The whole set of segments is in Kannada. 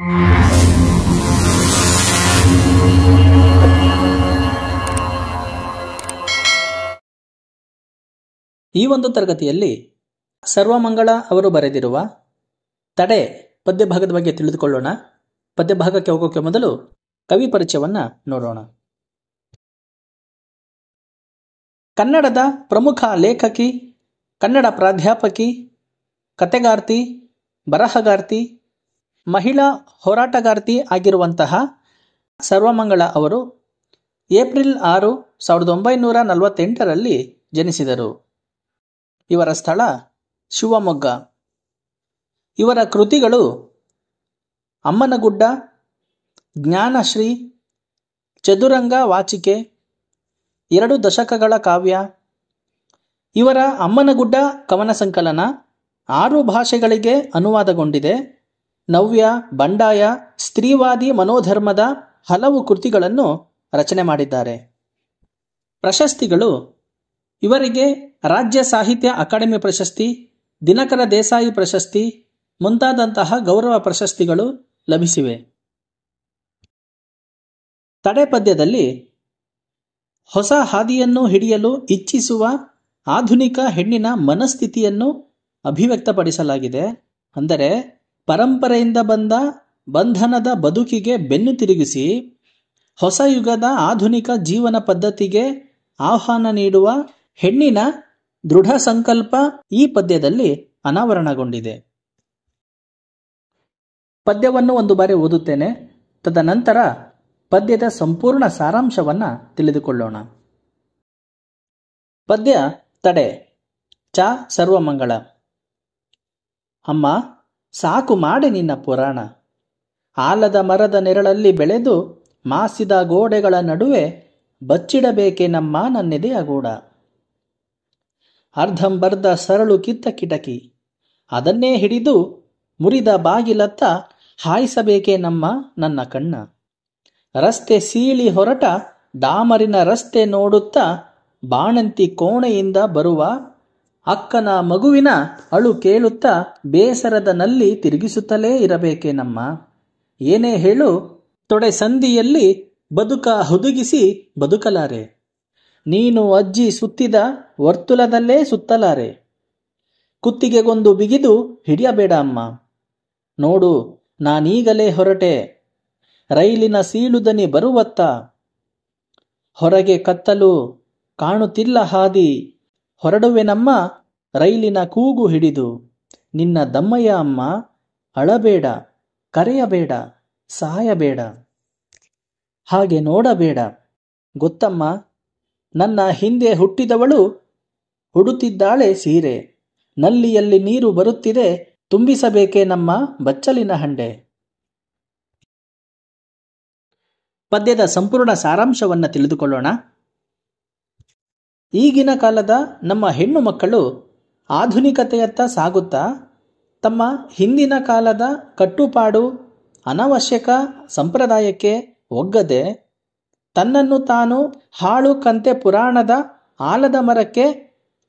ಈ ಒಂದು ತರಗತಿಯಲ್ಲಿ ಸರ್ವಮಂಗಳ ಅವರು ಬರೆದಿರುವ ತಡೆ ಪದ್ಯಭಾಗದ ಬಗ್ಗೆ ತಿಳಿದುಕೊಳ್ಳೋಣ. ಪದ್ಯಭಾಗಕ್ಕೆ ಹೋಗೋಕೆ ಮೊದಲು ಕವಿ ಪರಿಚಯವನ್ನ ನೋಡೋಣ. ಕನ್ನಡದ ಪ್ರಮುಖ ಲೇಖಕಿ, ಕನ್ನಡ ಪ್ರಾಧ್ಯಾಪಕಿ, ಕತೆಗಾರ್ತಿ, ಬರಹಗಾರ್ತಿ, ಮಹಿಳಾ ಹೋರಾಟಗಾರ್ತಿ ಆಗಿರುವಂತಹ ಸರ್ವಮಂಗಳ ಅವರು ಏಪ್ರಿಲ್ 6, 1948ರಲ್ಲಿ ಜನಿಸಿದರು. ಇವರ ಸ್ಥಳ ಶಿವಮೊಗ್ಗ. ಇವರ ಕೃತಿಗಳು ಅಮ್ಮನಗುಡ್ಡ, ಜ್ಞಾನಶ್ರೀ, ಚದುರಂಗ ವಾಚಿಕೆ, 2 ದಶಕಗಳ ಕಾವ್ಯ. ಇವರ ಅಮ್ಮನಗುಡ್ಡ ಕವನ ಸಂಕಲನ 6 ಭಾಷೆಗಳಿಗೆ ಅನುವಾದಗೊಂಡಿದೆ. ನವ್ಯ, ಬಂಡಾಯ, ಸ್ತ್ರೀವಾದಿ ಮನೋಧರ್ಮದ ಹಲವು ಕೃತಿಗಳನ್ನು ರಚನೆ ಮಾಡಿದ್ದಾರೆ. ಪ್ರಶಸ್ತಿಗಳು: ಇವರಿಗೆ ರಾಜ್ಯ ಸಾಹಿತ್ಯ ಅಕಾಡೆಮಿ ಪ್ರಶಸ್ತಿ, ದಿನಕರ ದೇಸಾಯಿ ಪ್ರಶಸ್ತಿ ಮುಂತಾದಂತಹ ಗೌರವ ಪ್ರಶಸ್ತಿಗಳು ಲಭಿಸಿವೆ. ತಡೆ ಪದ್ಯದಲ್ಲಿ ಹೊಸ ಹಾದಿಯನ್ನು ಹಿಡಿಯಲು ಇಚ್ಛಿಸುವ ಆಧುನಿಕ ಹೆಣ್ಣಿನ ಮನಸ್ಥಿತಿಯನ್ನು ಅಭಿವ್ಯಕ್ತಪಡಿಸಲಾಗಿದೆ. ಅಂದರೆ ಪರಂಪರೆಯಿಂದ ಬಂದ ಬಂಧನದ ಬದುಕಿಗೆ ಬೆನ್ನು ತಿರುಗಿಸಿ ಹೊಸ ಯುಗದ ಆಧುನಿಕ ಜೀವನ ಪದ್ಧತಿಗೆ ಆಹ್ವಾನ ನೀಡುವ ಹೆಣ್ಣಿನ ದೃಢ ಸಂಕಲ್ಪ ಈ ಪದ್ಯದಲ್ಲಿ ಅನಾವರಣಗೊಂಡಿದೆ. ಪದ್ಯವನ್ನು ಒಂದು ಬಾರಿ ಓದುತ್ತೇನೆ. ತದನಂತರ ಪದ್ಯದ ಸಂಪೂರ್ಣ ಸಾರಾಂಶವನ್ನ ತಿಳಿದುಕೊಳ್ಳೋಣ. ಪದ್ಯ ತಡೆ. ಚ ಸರ್ವಮಂಗಳ. ಅಮ್ಮ, ಸಾಕು ಮಾಡೆ ನಿನ್ನ ಪುರಾಣ. ಆಲದ ಮರದ ನೆರಳಲ್ಲಿ ಬೆಳೆದು ಮಾಸಿದ ಗೋಡೆಗಳ ನಡುವೆ ಬಚ್ಚಿಡಬೇಕೇನಮ್ಮ ನನ್ನೆದೆಯ ಗೂಡ. ಅರ್ಧಂಬರ್ಧ ಸರಳು ಕಿತ್ತ ಕಿಟಕಿ, ಅದನ್ನೇ ಹಿಡಿದು ಮುರಿದ ಬಾಗಿಲತ್ತ ಹಾಯಿಸಬೇಕೇನಮ್ಮ ನನ್ನ ಕಣ್ಣ. ರಸ್ತೆ ಸೀಳಿ ಹೊರಟ ಡಾಮರಿನ ರಸ್ತೆ ನೋಡುತ್ತಾ ಬಾಣಂತಿ ಕೋಣೆಯಿಂದ ಬರುವ ಅಕ್ಕನ ಮಗುವಿನ ಅಳು ಕೇಳುತ್ತಾ ಬೇಸರದ ನಲ್ಲಿ ತಿರುಗಿಸುತ್ತಲೇ ಇರಬೇಕೇನಮ್ಮ. ಏನೇ ಹೇಳು, ತೊಡೆ ಸಂದಿಯಲ್ಲಿ ಬದುಕ ಹುದುಗಿಸಿ ಬದುಕಲಾರೆ. ನೀನು ಅಜ್ಜಿ ಸುತ್ತಿದ ವರ್ತುಲದಲ್ಲೇ ಸುತ್ತಲಾರೆ. ಕುತ್ತಿಗೆಗೊಂದು ಬಿಗಿದು ಹಿಡಿಯಬೇಡ ಅಮ್ಮ. ನೋಡು, ನಾನೀಗಲೇ ಹೊರಟೆ, ರೈಲಿನ ಸೀಳುದನಿ ಬರುವತ್ತ. ಹೊರಗೆ ಕತ್ತಲು, ಕಾಣುತ್ತಿಲ್ಲ ಹಾದಿ, ಹೊರಡುವೆನಮ್ಮ ರೈಲಿನ ಕೂಗು ಹಿಡಿದು. ನಿನ್ನ ದಮ್ಮಯ್ಯ ಅಮ್ಮ, ಅಳಬೇಡ, ಕರೆಯಬೇಡ, ಸಾಯಬೇಡ. ಹಾಗೆ ನೋಡಬೇಡ. ಗೊತ್ತಮ್ಮ, ನನ್ನ ಹಿಂದೆ ಹುಟ್ಟಿದವಳು ಉಡುತ್ತಿದ್ದಾಳೆ ಸೀರೆ. ನಲ್ಲಿಯಲ್ಲಿ ನೀರು ಬರುತ್ತಿದೆ, ತುಂಬಿಸಬೇಕೇನಮ್ಮ ಬಚ್ಚಲಿನ ಹಂಡೆ. ಪದ್ಯದ ಸಂಪೂರ್ಣ ಸಾರಾಂಶವನ್ನು ತಿಳಿದುಕೊಳ್ಳೋಣ. ಈಗಿನ ಕಾಲದ ನಮ್ಮ ಹೆಣ್ಣು ಮಕ್ಕಳು ಆಧುನಿಕತೆಯತ್ತ ಸಾಗುತ್ತಾ ತಮ್ಮ ಹಿಂದಿನ ಕಾಲದ ಕಟ್ಟುಪಾಡು, ಅನವಶ್ಯಕ ಸಂಪ್ರದಾಯಕ್ಕೆ ಒಗ್ಗದೆ ತನ್ನನ್ನು ತಾನು ಹಾಳು ಕಂತೆ ಪುರಾಣದ ಆಲದ ಮರಕ್ಕೆ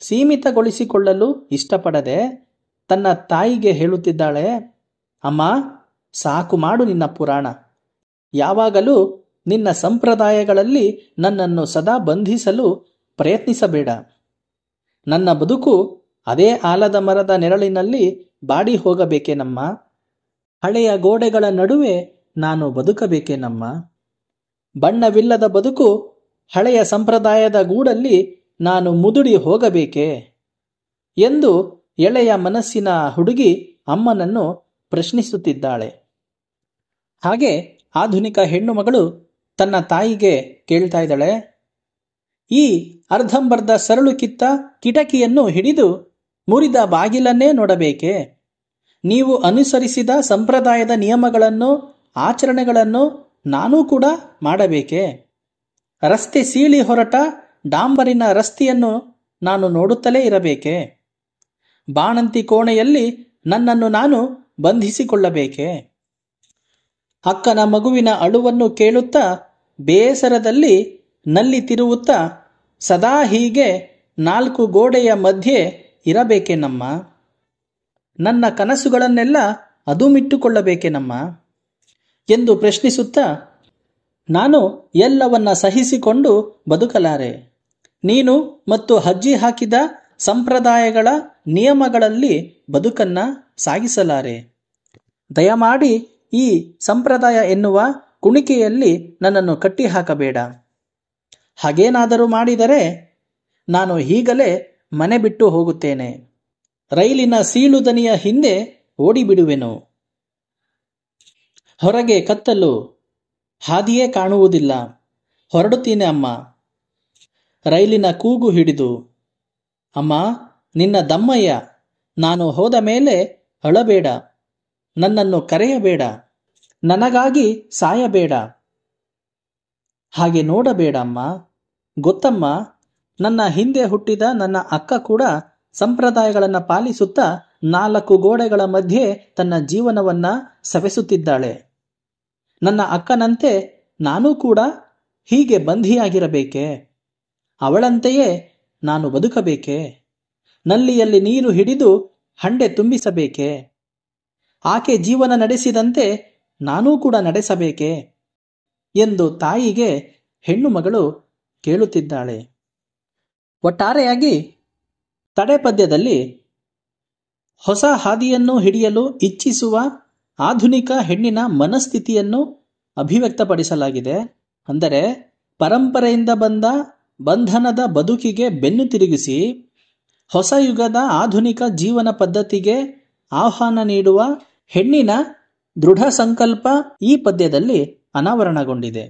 ಸೀಮಿತಗೊಳಿಸಿಕೊಳ್ಳಲು ಇಷ್ಟಪಡದೆ ತನ್ನ ತಾಯಿಗೆ ಹೇಳುತ್ತಿದ್ದಾಳೆ, ಅಮ್ಮ, ಸಾಕು ಮಾಡು ನಿನ್ನ ಪುರಾಣ. ಯಾವಾಗಲೂ ನಿನ್ನ ಸಂಪ್ರದಾಯಗಳಲ್ಲಿ ನನ್ನನ್ನು ಸದಾ ಬಂಧಿಸಲು ಪ್ರಯತ್ನಿಸಬೇಡ. ನನ್ನ ಬದುಕು ಅದೇ ಆಲದ ಮರದ ನೆರಳಿನಲ್ಲಿ ಬಾಡಿ ಹೋಗಬೇಕೇನಮ್ಮ. ಹಳೆಯ ಗೋಡೆಗಳ ನಡುವೆ ನಾನು ಬದುಕಬೇಕೇನಮ್ಮ. ಬಣ್ಣವಿಲ್ಲದ ಬದುಕು, ಹಳೆಯ ಸಂಪ್ರದಾಯದ ಗೂಡಲ್ಲಿ ನಾನು ಮುದುಡಿ ಹೋಗಬೇಕೆ ಎಂದು ಎಳೆಯ ಮನಸ್ಸಿನ ಹುಡುಗಿ ಅಮ್ಮನನ್ನು ಪ್ರಶ್ನಿಸುತ್ತಿದ್ದಾಳೆ. ಹಾಗೆ ಆಧುನಿಕ ಹೆಣ್ಣು ಮಗಳು ತನ್ನ ತಾಯಿಗೆ ಕೇಳ್ತಾ ಇದ್ದಾಳೆ, ಈ ಅರ್ಧಂಬರ್ಧ ಸರಳು ಕಿತ್ತ ಕಿಟಕಿಯನ್ನು ಹಿಡಿದು ಮುರಿದ ಬಾಗಿಲನ್ನೇ ನೋಡಬೇಕೆ? ನೀವು ಅನುಸರಿಸಿದ ಸಂಪ್ರದಾಯದ ನಿಯಮಗಳನ್ನು, ಆಚರಣೆಗಳನ್ನು ನಾನೂ ಕೂಡ ಮಾಡಬೇಕೆ? ರಸ್ತೆ ಸೀಳಿ ಹೊರಟ ಡಾಂಬರಿನ ರಸ್ತೆಯನ್ನು ನಾನು ನೋಡುತ್ತಲೇ ಇರಬೇಕೆ? ಬಾಣಂತಿ ಕೋಣೆಯಲ್ಲಿ ನನ್ನನ್ನು ನಾನು ಬಂಧಿಸಿಕೊಳ್ಳಬೇಕೆ? ಅಕ್ಕನ ಮಗುವಿನ ಅಳುವನ್ನು ಕೇಳುತ್ತಾ ಬೇಸರದಲ್ಲಿ ನಲ್ಲಿ ತಿರುವುತ್ತಾ ಸದಾ ಹೀಗೆ 4 ಗೋಡೆಯ ಮಧ್ಯೆ ಇರಬೇಕೇನಮ್ಮ? ನನ್ನ ಕನಸುಗಳನ್ನೆಲ್ಲ ಅದುಮಿಟ್ಟುಕೊಳ್ಳಬೇಕೇನಮ್ಮ? ಎಂದು ಪ್ರಶ್ನಿಸುತ್ತಾ, ನಾನು ಎಲ್ಲವನ್ನ ಸಹಿಸಿಕೊಂಡು ಬದುಕಲಾರೆ. ನೀನು ಮತ್ತು ಅಜ್ಜಿ ಹಾಕಿದ ಸಂಪ್ರದಾಯಗಳ ನಿಯಮಗಳಲ್ಲಿ ಬದುಕನ್ನ ಸಾಗಿಸಲಾರೆ. ದಯಮಾಡಿ ಈ ಸಂಪ್ರದಾಯ ಎನ್ನುವ ಕುಣಿಕೆಯಲ್ಲಿ ನನ್ನನ್ನು ಕಟ್ಟಿ ಹಾಕಬೇಡ. ಹಾಗೇನಾದರೂ ಮಾಡಿದರೆ ನಾನು ಈಗಲೇ ಮನೆ ಬಿಟ್ಟು ಹೋಗುತ್ತೇನೆ. ರೈಲಿನ ಸೀಳುದನಿಯ ಹಿಂದೆ ಓಡಿಬಿಡುವೆನು. ಹೊರಗೆ ಕತ್ತಲು, ಹಾದಿಯೇ ಕಾಣುವುದಿಲ್ಲ. ಹೊರಡುತ್ತೀನಿ ಅಮ್ಮ. ರೈಲಿನ ಕೂಗು ಹಿಡಿದು, ಅಮ್ಮ ನಿನ್ನ ದಮ್ಮಯ್ಯ, ನಾನು ಹೋದ ಮೇಲೆ ಅಳಬೇಡ, ನನ್ನನ್ನು ಕರೆಯಬೇಡ, ನನಗಾಗಿ ಸಾಯಬೇಡ, ಹಾಗೆ ನೋಡಬೇಡ ಅಮ್ಮ. ಗೊತ್ತಮ್ಮ, ನನ್ನ ಹಿಂದೆ ಹುಟ್ಟಿದ ನನ್ನ ಅಕ್ಕ ಕೂಡ ಸಂಪ್ರದಾಯಗಳನ್ನು ಪಾಲಿಸುತ್ತಾ 4 ಗೋಡೆಗಳ ಮಧ್ಯೆ ತನ್ನ ಜೀವನವನ್ನ ಸವೆಸುತ್ತಿದ್ದಾಳೆ. ನನ್ನ ಅಕ್ಕನಂತೆ ನಾನೂ ಕೂಡ ಹೀಗೆ ಬಂಧಿಯಾಗಿರಬೇಕೆ? ಅವಳಂತೆಯೇ ನಾನು ಬದುಕಬೇಕೆ? ನಲ್ಲಿಯಲ್ಲಿ ನೀರು ಹಿಡಿದು ಹಂಡೆ ತುಂಬಿಸಬೇಕೆ? ಆಕೆ ಜೀವನ ನಡೆಸಿದಂತೆ ನಾನೂ ಕೂಡ ನಡೆಸಬೇಕೆ ಎಂದು ತಾಯಿಗೆ ಹೆಣ್ಣು ಮಗಳು ಕೇಳುತ್ತಿದ್ದಾಳೆ. ಒಟ್ಟಾರೆಯಾಗಿ ತಡೆ ಪದ್ಯದಲ್ಲಿ ಹೊಸ ಹಾದಿಯನ್ನು ಹಿಡಿಯಲು ಇಚ್ಛಿಸುವ ಆಧುನಿಕ ಹೆಣ್ಣಿನ ಮನಸ್ಥಿತಿಯನ್ನು ಅಭಿವ್ಯಕ್ತಪಡಿಸಲಾಗಿದೆ. ಅಂದರೆ ಪರಂಪರೆಯಿಂದ ಬಂದ ಬಂಧನದ ಬದುಕಿಗೆ ಬೆನ್ನು ತಿರುಗಿಸಿ ಹೊಸ ಯುಗದ ಆಧುನಿಕ ಜೀವನ ಪದ್ಧತಿಗೆ ಆಹ್ವಾನ ನೀಡುವ ಹೆಣ್ಣಿನ ದೃಢ ಸಂಕಲ್ಪ ಈ ಪದ್ಯದಲ್ಲಿ ಅನಾವರಣಗೊಂಡಿದೆ.